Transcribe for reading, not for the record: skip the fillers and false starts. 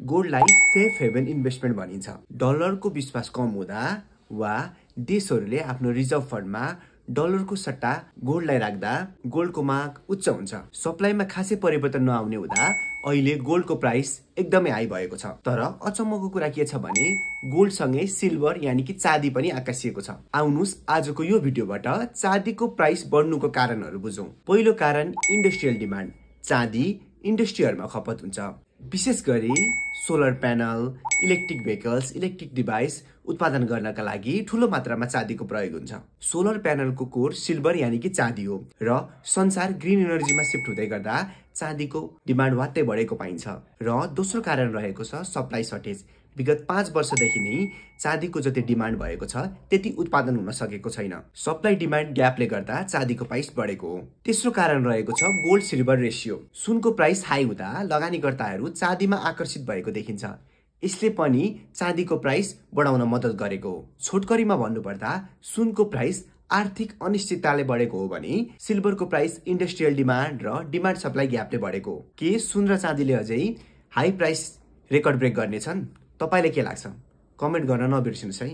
गोल्डलाई safe heaven investment भनिन्छ। डलरको विश्वास कम हुँदा वा देशहरूले आफ्नो रिजर्भ फन्डमा डलरको सट्टा गोल्डलाई राख्दा गोल्डको माग उच्च हुन्छ। सप्लाईमा खासै परिवर्तन नआउने हुँदा अहिले गोल्डको प्राइस एकदमै हाई भएको छ। तर अचम्मको कुरा के छ भने गोल्डसँगै सिल्भर यानि कि चाँदी पनि आकाशिएको छ। आउनुस् आजको यो भिडियोबाट चाँदीको प्राइस बढ्नुको कारणहरू बुझौं। पहिलो कारण इन्डस्ट्रियल डिमान्ड। चाँदी इन्डस्ट्रीहरूमा खपत हुन्छ, विशेष गरी solar panel, electric vehicles, electric device उत्पादन गर्नका लागि ठूलो मात्रामा चाँदीको प्रयोग हुन्छ। सोलर प्यानलको कोर सिल्भर यानि कि चाँदी हो र संसार ग्रीन एनर्जीमा शिफ्ट हुँदै गर्दा चाँदीको डिमान्ड वात्तै बढेको पाइन्छ। र दोस्रो कारण रहेको छ सप्लाई सर्टेज। विगत 5 वर्षदेखि नै चाँदीको जति डिमान्ड भएको छ त्यति उत्पादन हुन सकेको छैन। सप्लाई डिमान्ड ग्यापले गर्दा चाँदीको प्राइस बढेको हो। तेस्रो कारण रहेको छ गोल्ड सिल्भर रेशियो। सुनको प्राइस हाई हुँदा लगानीकर्ताहरू चाँदीमा आकर्षित भएको देखिन्छ। यसले पनि चाँदीको प्राइस बढाउन मद्दत गरेको हो। छोटकरीमा भन्नुपर्दा सुनको प्राइस आर्थिक अनिश्चितताले बढेको हो भने सिल्भरको प्राइस इन्डस्ट्रियल डिमान्ड र डिमान्ड सप्लाई ग्यापले बढेको हो। के सुन र चाँदीले अझै हाई प्राइस रेकर्ड ब्रेक गर्नेछन्? तपाईलाई के लाग्छ? कमेन्ट गर्न नबिर्सिनुस् है।